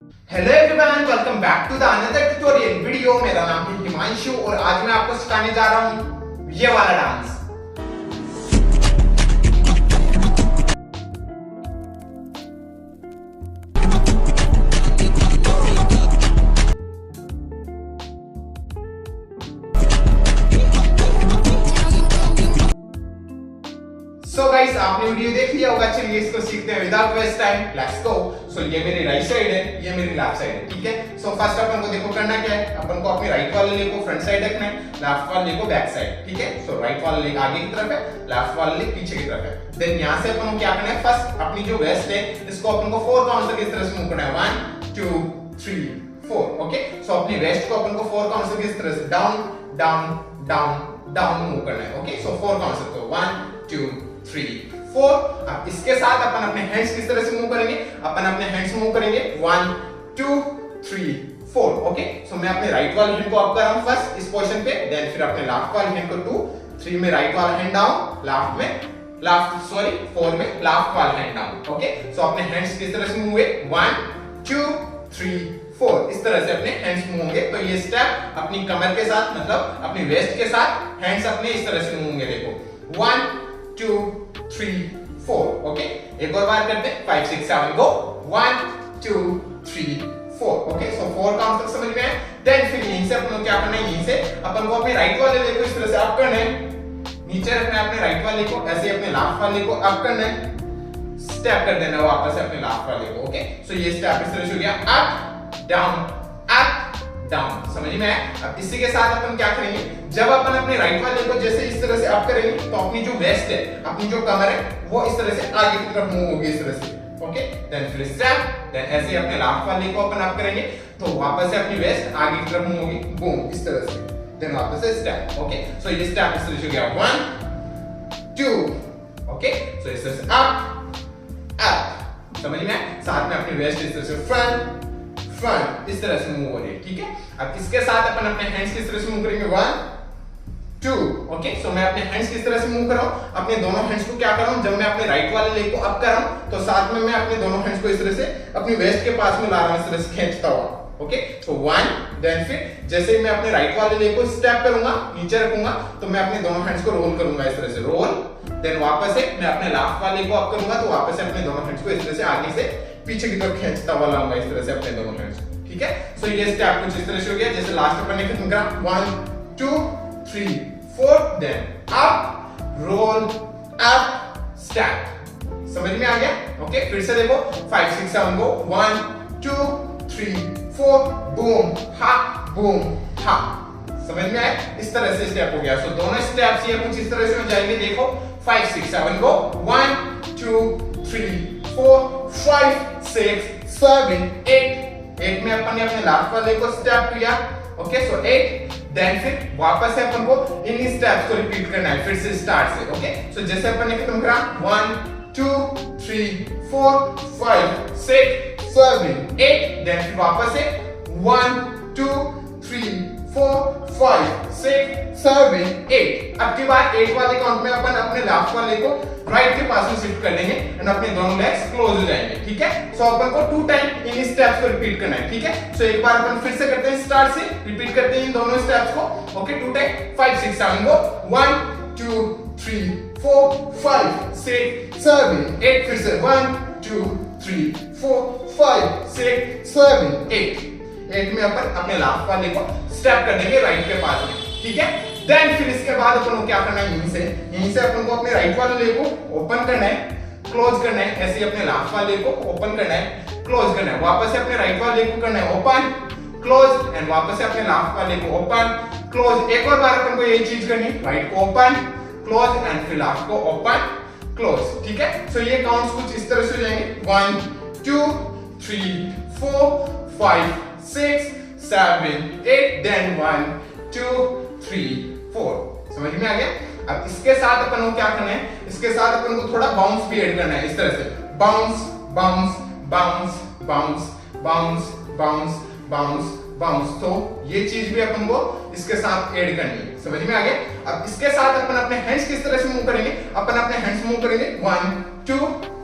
Hello everyone, welcome back to the another tutorial video. मेरा नाम है हिमांशु और आज मैं आपको सिखाने जा रहा हूँ ये वाला डांस। सो गाइस, आपने वीडियो देख लिया होगा। चलिए इसको सीखते हैं without waste time. Let's go. So ये मेरी राइट साइड है, ये मेरी लेफ्ट साइड है, ठीक है। सो फर्स्ट अपन को देखो करना क्या है, अपन को अपनी राइट वाले लेग को फ्रंट साइड रखना है, लेफ्ट वाले लेग को बैक साइड, ठीक है। सो राइट वाला लेग आगे की तरफ है, लेफ्ट वाला लेग पीछे की तरफ है। देन यहां से अपन को क्या करना है, फर्स्ट अपनी जो वेस्ट है इसको अपन को 4 काउंट तक इस तरह से मूव करना है। 1 2 3 4। ओके, सो अपनी वेस्ट को अपन को 4 काउंट तक इस तरह से down down down down move करना है। ओके, सो 4 काउंट तक, तो 1 2 3 4। अब इसके साथ अपन अपने हैंड्स किस तरह से मूव करेंगे, अपन अपने हैंड्स मूव करेंगे 1 2 3 4। ओके, सो मैं अपने राइट वाले हैंड को अप कर रहा हूं फर्स्ट इस पोजीशन पे, देन फिर अपने लेफ्ट वाले हैंड को 2 3 में राइट वाला हैंड डाउन, लेफ्ट में लेफ्ट सॉरी 4 में लेफ्ट वाला हैंड डाउन। ओके, सो अपने हैंड्स किस तरह से मूव हुए 1 2 3 4, इस तरह से अपने हैंड्स मूव होंगे। तो ये स्टेप अपनी कमर के साथ मतलब अपनी वेस्ट के साथ हैंड्स अपने इस तरह से मूव होंगे। देखो 1 2 3 4। ओके, एक और बार करते हैं 5 6 7 गो 1 2 3 4। ओके, सो 4 काउंट तक समझ में आया। देन फिर यहीं से अपन को क्या करना है, यहीं से अपन को अपने राइट वाले लेग को इस तरह से अप करना है, नीचे रखना है अपने राइट वाले को, ऐसे अपने लेफ्ट वाले को अप करना है, स्टेप कर देना वापस से अपने लेफ्ट वाले को। ओके, सो ये स्टेप इस तरह से हो गया, अप डाउन, समझ में आया। अब इसी के साथ अपन क्या करेंगे, जब अपन अपने राइट वाले को जैसे इस तरह से अप करेंगे तो अपनी जो वेस्ट है, अपनी जो कमर है वो इस तरह से आगे की तरफ मूव होगी इस तरह से। ओके, देन फिर स्टेप, देन ऐसे अपने लेफ्ट वाले को अपन अप करेंगे तो वापस से अपनी वेस्ट आगे की तरफ मूव होगी, बूम इस तरह से, देन वापस से स्टेप। ओके, सो ये स्टेप इस तरह से हो गया 1 2। ओके, सो इस तरह से अप समझ में आया। साथ में अपनी वेस्ट इस तरह से फ्रंट इस तरह से मूव हो रही है, ठीक है। अब इसके साथ अपन अपने हैंड्स किस तरह से मूव करेंगे 1 2। ओके, सो मैं अपने हैंड्स किस तरह से मूव कर रहा हूं, अपने दोनों हैंड्स को क्या कर रहा हूं, जब मैं अपने राइट वाले लेग को अप कर रहा हूं तो साथ में मैं अपने दोनों हैंड्स को इस तरह से अपनी वेस्ट के पास में ला रहा हूं, इस तरह से खींचता हुआ। ओके, तो 1, देन फिर जैसे ही मैं अपने राइट वाले लेग को स्टेप करूंगा, नीचे रखूंगा तो मैं अपने दोनों हैंड्स को रोल करूंगा इस तरह से, रोल, देन वापस से मैं अपने लेफ्ट वाले को अप करूंगा तो वापस से अपने दोनों हैंड्स को इस तरह से आगे से पीछे की तरफ खींचता हुआ लाऊंगा इस तरह से अपने दोनों हैंड्स, ठीक है। सो ये स्टेप कुछ इस तरह से हो गया जैसे लास्ट अपन ने खत्म करा 1 2 3 4, then up roll up step, समझ में आ गया। ओके, फिर से देखो 5 6 7 गो 1 2 3 4, बूम हा, समझ में आया। इस तरह से स्टेप हो गया। सो दोनों स्टेप्स ये कुछ इस तरह से हो जाएंगे। देखो 5 6 7 गो 1 2 3 4 5 6 7 8 में अपन ने अपने लेफ्ट वाले को स्टेप किया। ओके, सो 8, देन फिर वापस से अपन को इन स्टेप्स को रिपीट करना है फिर से स्टार्ट से। ओके, सो जैसे अपन ने खत्म करा 1 2 3 4 5 6 7 8, देन फिर वापस से 1 2 3 4 5 6 7 8। अब की बार 8 वाले काउंट में अपन अपने लेफ्ट वाले को राइट के पास में शिफ्ट कर देंगे एंड अपने दोनों लेग्स क्लोज हो जाएंगे, ठीक है। सो अपन को 2 टाइम इन स्टेप्स को रिपीट करना है, ठीक है। सो एक बार अपन फिर से करते हैं, स्टार्ट से रिपीट करते हैं इन दोनों स्टेप्स को। ओके, 2 टाइम 5 6 7 गो 1 2 3 4 5 6 7 8, फिर से 1 2 3 4 5 6 7 8 में अपन अपने लेफ्ट वाले को स्टेप कर देंगे राइट के पास में, ठीक है। देन फिर इसके बाद अपन को क्या करना है, यहीं से अपन को अपने राइट वाले लेग को ओपन करना है, क्लोज करना है, ऐसे ही अपने लेफ्ट वाले को ओपन करना है, क्लोज करना है, वापस से अपने राइट वाले को करना है ओपन क्लोज एंड वापस से अपने लेफ्ट वाले को ओपन क्लोज। एक और बार अपन को यही चीज करनी है, राइट को ओपन क्लोज एंड फिर लेफ्ट को ओपन क्लोज, ठीक है। सो ये काउंट्स कुछ इस तरह से हो जाएंगे 1 2 3 4 5 6 7 8, देन 1 2 3 4। समझ में आ गया। अब इसके साथ अपन को क्या करना है, इसके साथ अपन को थोड़ा बाउंस भी ऐड करना है, इस तरह से bounce bounce bounce bounce bounce bounce bounce bounce. तो ये चीज भी अपन को इसके साथ ऐड करनी है, समझ में आ गया। अब इसके साथ अपन अपने हैंड्स किस तरह से मूव करेंगे, अपन अपने हैंड्स मूव करेंगे 1 2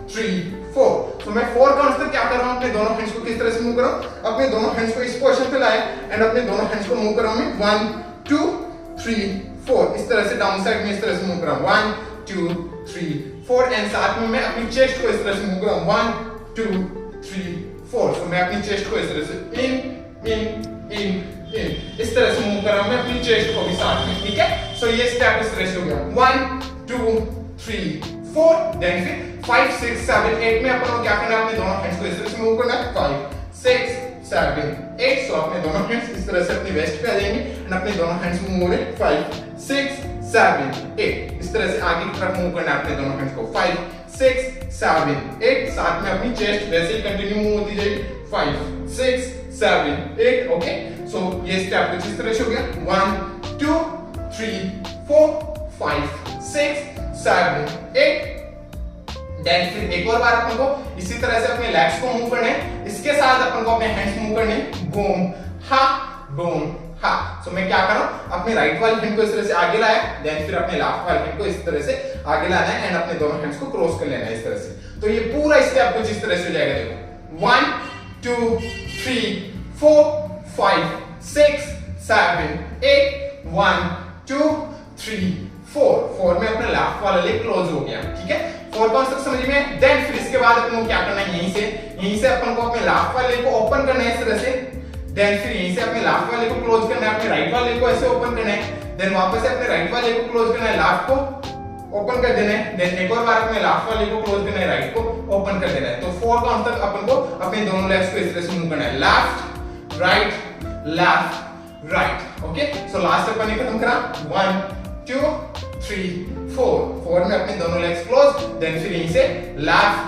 3 4। तो मैं 4 काउंट्स तक क्या कर रहा हूँ, अपने दोनों हैंड्स को किस तरह से मूव कर रहा हूँ, अपने दोनों हैंड्स को इस पोजीशन पे लाया एंड अपने दोनों हैंड्स को मूव कर रहा हूँ मैं 1 2 3 4, इस तरह से डाउन साइड में इस तरह से मूव कर रहा हूँ 1 2 3 4 एंड साथ में मैं अपनी चेस्ट को इस तरह से मूव कर रहा हूँ 1 2 3 4। तो मैं अपनी चेस्ट को इस तरह से इन इस तरह से मूव कर रहा हूँ मैं अपनी चेस्ट को भी साथ में, ठीक है। सो ये स्टेप इस तरह से हो गया 1 2 3 4, देन फिर 5 6 7 8 में अपन को क्या करना है, अपने दोनों हैंड्स को इस तरह से मूव करना है 5 6 7 8। सो अपने दोनों हैंड्स इस तरह से अपनी वेस्ट पे आ जाएंगे एंड अपने दोनों हैंड्स मूव हो रहे 5 6 7 8, इस तरह से आगे की तरफ मूव करना है अपने दोनों हैंड्स को 5 6 7 8, साथ में अपनी चेस्ट वैसे ही कंटिन्यू मूव होती जाएगी 5 6 7 8, ओके। सो ये स्टेप कुछ इस तरह से हो गया 1 2 3 4 5 6 7 8। देन फिर एक और बार अपन को इसी तरह से अपने लेग्स को मूव करने, इसके साथ अपन को अपने हैंड्स मूव करने बूम हा। सो मैं क्या कर रहा हूं, अपने राइट वाली हैंड को इस तरह से आगे लाया, देन फिर अपने लेफ्ट वाली हैंड को इस तरह से आगे लाना है एंड अपने दोनों हैंड्स को क्रॉस कर लेना है इस तरह से। तो ये पूरा स्टेप कुछ इस तरह से हो जाएगा, देखो 1 2 3 4 5 6 7 8 1 2 3 4 में अपना लेफ्ट वाला लेग क्लोज हो गया, ठीक है। 4 काउंट्स तक समझ में। देन फिर इसके बाद अपन को क्या करना है, यहीं से अपन को अपने लेफ्ट वाले को ओपन करना है इस तरह से, देन फिर यहीं से अपने लेफ्ट वाले को क्लोज करना है, अपने राइट वाले को ऐसे ओपन करना है, देन वापस से अपने राइट वाले को क्लोज करना है, लेफ्ट को ओपन कर देना है, देन एक और बार अपने लेफ्ट वाले को क्लोज करना है, राइट को ओपन कर देना है। तो 4 काउंट तक अपन को अपने दोनों लेग्स को इस तरह से मूव करना है, left right, okay. So last अपन ने खत्म करा 1 2 3 4 में अपने दोनों लेग्स क्लोज, देन फिर यहीं से लेफ्ट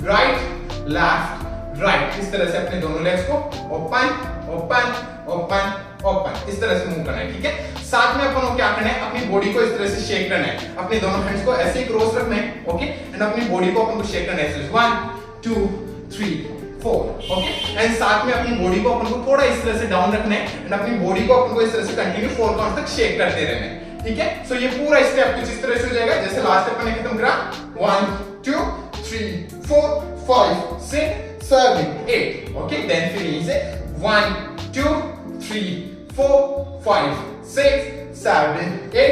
राइट, इस तरह से अपने दोनों लेग्स को ओपन इस तरह से मूव करना है, ठीक है। साथ में अपन को क्या करना है, अपनी बॉडी को इस तरह से शेक करना है, अपने दोनों हैंड्स को ऐसे ही क्रॉस रखना है, ओके, एंड अपनी बॉडी को अपन को शेक करना है 1 2 3 4, ओके। एंड साथ में अपनी बॉडी को अपन को थोड़ा इस तरह से डाउन रखना है एंड अपनी बॉडी को अपन को इस तरह से कंटिन्यू 4 काउंट तक शेक करते रहना है, ठीक है। सो ये पूरा स्टेप कुछ इस तरह से हो जाएगा जैसे लास्ट अपन ने खत्म करा 1 2 3 4 5 6 7 8, ओके। देन फिर यहीं से 1 2 3 4 5 6 7 8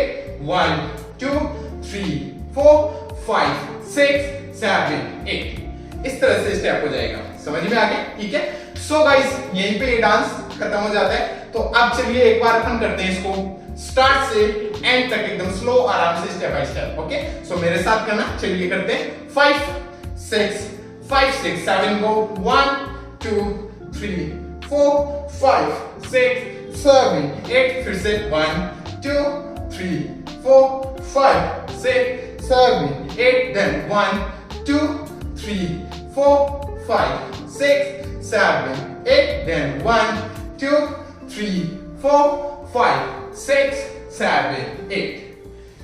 1 2 3 4 5 6 7 8, इस तरह से स्टेप हो जाएगा, समझ में आ गया, ठीक है। सो गाइस यहीं पे ये डांस खत्म हो जाता है। तो अब चलिए एक बार अपन करते हैं इसको स्टार्ट से एंड तक एकदम स्लो आराम से स्टेप बाय स्टेप, ओके। सो मेरे साथ करना, चलिए करते हैं 5 6 7 गो 1 2 3 4 5 6 7 8, फिर से 1 2 3 4 5 6 7 8, देन 1 2 3 4 5 6 7 8, then 1 2 3 4 5 6 7 8,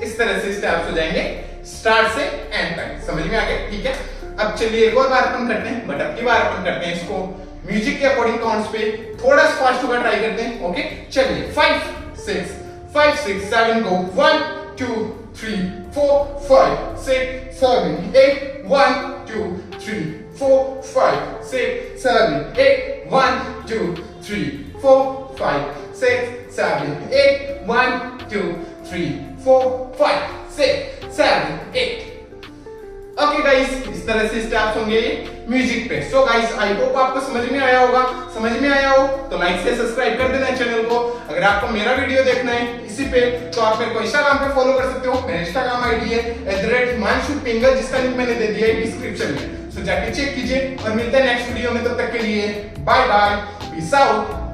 इस तरह से स्टेप्स हो जाएंगे स्टार्ट से एंड तक, समझ में आ गया, ठीक है। अब चलिए एक और बार अपन करते हैं, बट अब की बार अपन करते हैं इसको म्यूजिक के अकॉर्डिंग काउंट्स पे थोड़ा फास्ट होकर ट्राई करते हैं, ओके। चलिए 5 6 7 गो 1 2 3 4 5 6 7 8 1 2 3 4 5 6 7 8 1 2 3 4 5 6 7 8 1 2 3 4 5 6 7 8, ओके गाइस, इस तरह से स्टेप्स होंगे म्यूजिक पे। सो गाइस आई होप आपको समझ में आया होगा, समझ में आया हो तो लाइक से सब्सक्राइब कर देना चैनल को। अगर आपको मेरा वीडियो देखना है इसी पे तो आप मेरे को इंस्टाग्राम पे फॉलो कर सकते हो, मेरा इंस्टाग्राम आईडी है @himanshu, जिसका लिंक मैंने दे दिया है डिस्क्रिप्शन में, सो जाके चेक कीजिए और मिलते हैं नेक्स्ट वीडियो में, तब तक के लिए बाय बाय, पीस आउट।